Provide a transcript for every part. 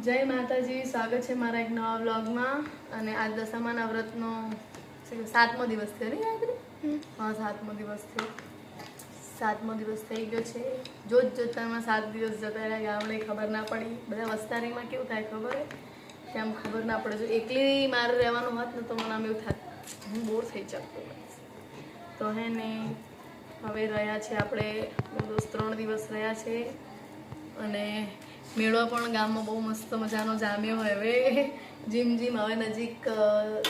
જય માતાજી, સ્વાગત છે મારા એક નવા વ્લોગમાં. અને આજ દશામાના વ્રતનો 7મો દિવસ થયો ને ગાયત્રી? હા, 7મો દિવસ થયો. 7મો દિવસ થઈ ગયો છે. જોતામાં 7 દિવસ જતા રહ્યા, ગામડે ખબર ના પડી. બધા વસ્તારીમાં કેવું થાય ખબર હે કે આમ ખબર ના પડે. જો એકલી મારે રહેવાનું હોત ને તો મને આમ એવું થાય, હું બોર થઈ જાઉં. તો હે ને હવે રહ્યા છે આપણે દોસ્ત 3 દિવસ રહ્યા છે. અને મેળો પણ ગામમાં બહુ મસ્ત મજાનો જામ્યો હોય. હવે જીમ હવે નજીક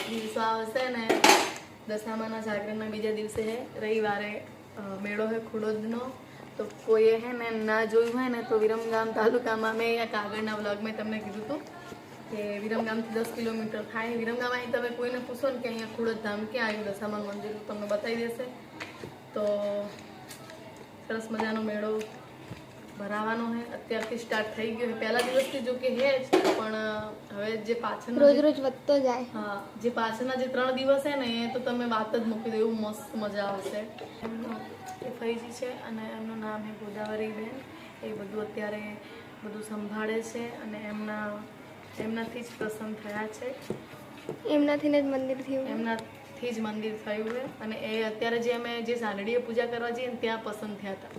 દિવસો આવશે ને. દશામાના જાગરણના બીજા દિવસે હે રવિવારે મેળો હે ખુડોદનો. તો કોઈએ હે ને ના જોયું હોય ને તો વિરમગામ તાલુકામાં મેં કાગળના વ્લોગ મેં તમને કીધું હતું કે વિરમગામથી 10 કિલોમીટર થાય. વિરમગામ અહીં તમે કોઈને પૂછો ને કે અહીંયા ખુડોદ ધામ ક્યાં આવ્યું દશામાન મંદિર, તમને બતાવી દેશે. તો સરસ મજાનો મેળો ભરાવાનો હે. અત્યારથી સ્ટાર્ટ થઈ ગયો. પહેલા દિવસથી જો કે હે જ, પણ હવે જે પાછળના રોજ રોજ વધતો જાય. હા, જે પાછળના જે 3 દિવસ હે ને એ તો તમે વાત જ મૂકી દો, એવું મસ્ત મજા આવશે. એ ફઈજી છે અને એમનું નામ છે ગોદાવરીબેન. એ બધું અત્યારે બધું સંભાળે છે અને એમનાથી જ પ્રસન્ન થયા છે. એમનાથી જ મંદિર થયું. એમનાથી જ મંદિર થયું છે. અને એ અત્યારે જે અમે જે સાંદડીએ પૂજા કરવા જઈએ ને ત્યાં પસંદ થયા હતા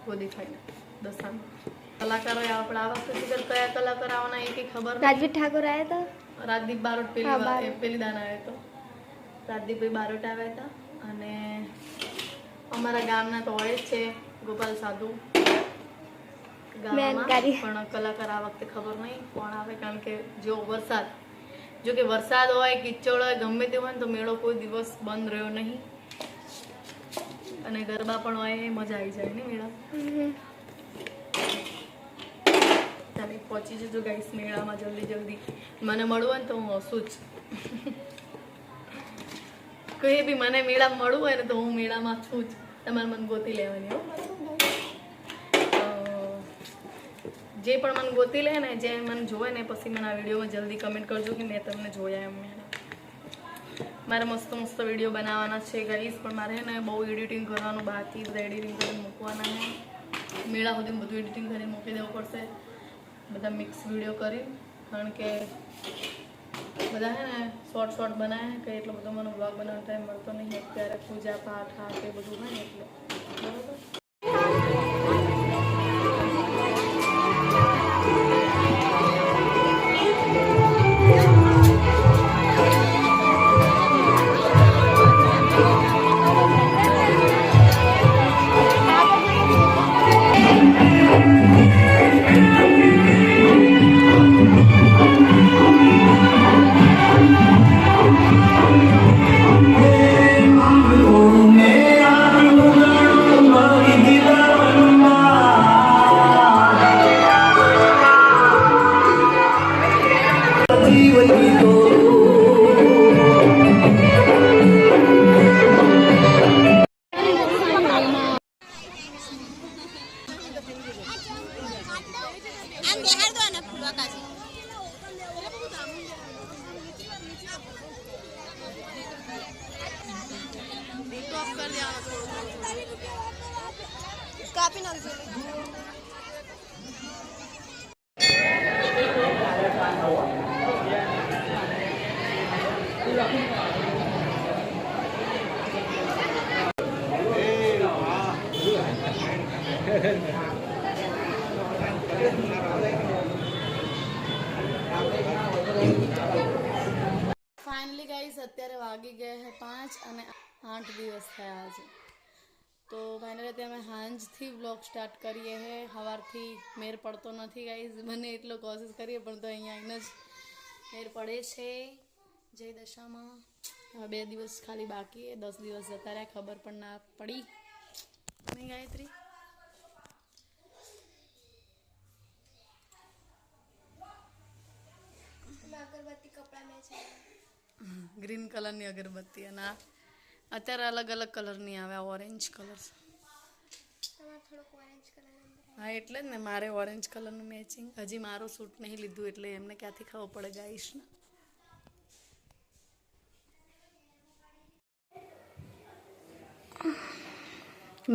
ગોદીફાઈને દશામાં. કલાકારો આપણે આ વખતે કયા કલાકાર આવવાના એ કંઈ ખબર નહીં. રાજવીર ઠાકોર આવ્યા હતા. રાજદીપ બારોટ પેલી દાન આવ્યો હતો. રાજદીપભાઈ બારોટ આવ્યા હતા. અને અમારા ગામના તો હોય જ છે ગોપાલ સાધુ ગામમાં, પણ કલાકાર આ વખતે ખબર નહીં કોણ આવે. કારણ કે જો કે વરસાદ હોય, કિચડ હોય, ગમે તે હોય ને તો મેળો કોઈ દિવસ બંધ રહ્યો નહીં. અને ગરબા પણ હોય, મજા આવી જાય ને મેળા. તમે પહોંચી જજો ગાઈસ મેળામાં જલ્દી. મને મળવું હોય ને તો હું હસું જ. કોઈ બી મને મેળામાં મળવું હોય ને તો હું મેળામાં છું જ. તમારે મને ગોતી લેવાની હો. જે પણ મને ગોતી લે ને, જે મને જોવે ને, પછી મને આ વિડીયોમાં જલ્દી કમેન્ટ કરજો કે મેં તમને જોયા એમ. મારે મસ્ત વિડીયો બનાવવાના છે ગાઈસ, પણ મારે ને બહુ એડિટિંગ કરવાનું બાકી. બધા એડિટિંગ કરીને મૂકવાના છે. મેળા સુધી બધું એડિટિંગ કરીને મૂકી દેવું પડશે, બધા મિક્સ વિડીયો કરી. કારણ કે બધા હે ને શોર્ટ બનાવે કે એટલો બધો મને બ્લોગ બનાવવાનો ટાઈમ મળતો નહીં. અત્યારે પૂજા પાઠ આ તે બધું હોય ને એટલે બરાબર. કાપી નાખજો. ફાઇનલી ગાઈસ અત્યારે વાગી ગયા છે 5 અને 8 દિવસ થયા છે. તો ફાઇનલી અત્યારે અમે સાંજથી વ્લોગ સ્ટાર્ટ કરીએ છે. સવારથી મેર પડતો નથી ગાઈસ, મને એટલો કોશિશ કરીએ પણ તો અહીંયા આવીને જ મેર પડે છે. જય દશામાં. હવે 2 દિવસ ખાલી બાકી, 10 દિવસ જતા રહ્યા, ખબર પણ ના પડી નહીં ગાયત્રી. અગરબત્તી કપડા મેં છે ગ્રીન કલરની અગરબત્તી, અને અત્યારે અલગ અલગ કલરની આવે. Orange colour. હા એટલે જ ને, મારે ઓરેન્જ કલરનું મેચિંગ. હજી મારો સૂટ નહીં લીધું એટલે એમને ક્યાંથી ખબર પડે ગાઈશ ને.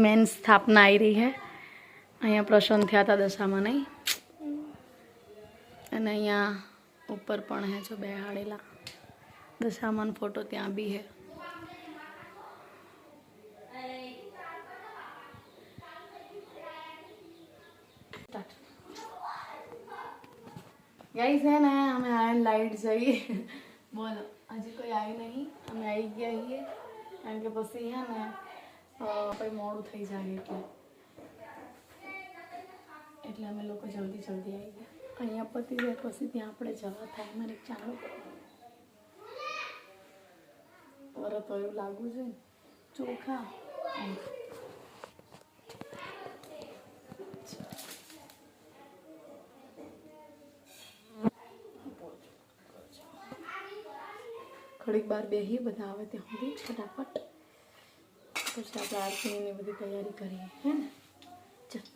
મેન સ્થાપના આવી રહી है. અહીંયા પ્રસન્ન થયા હતા દશામાં નહીં. અને અહીંયા ઉપર પણ હે જો બેહાડેલા દશામાન ફોટો ત્યાં બી હે. ગાઈસ है ना हमें आयन लाइट चाहिए. बोलो हजी कोई आई नहीं, અમે આવી ગયા છીએ કારણ કે પછી હે ને પછી મોડું થઈ જાય એટલે અમે લોકો જલ્દી જલ્દી આવી ગયા. અહીંયા પતી જાય પછી ત્યાં આપણે જવા થાય. મારે ચાલો વરત એવું લાગવું છે ને ચોખા. ઘડીક બાર બેહી બધા આવે ત્યાં સુધી ફટાફટ પછી આપણે આરતીની બધી તૈયારી કરીએ હે ને. ચાલ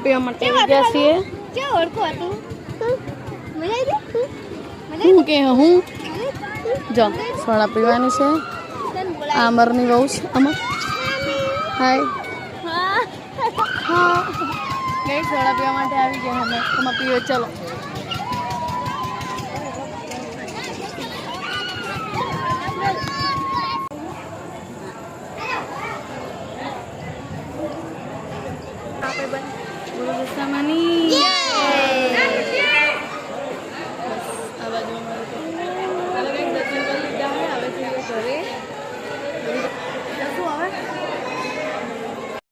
પીવા માટે આવી ગયા છીએ. કેવું ઓળખું હતું? મજા આવી? હું કે હું જો સોડા પીવાની છે. આ અમરની બહુ છે. અમર હાય હા ગઈ સોડા પીવા માટે આવી ગયા અમે. અમે પીવે ચલો. આપણે દશામાની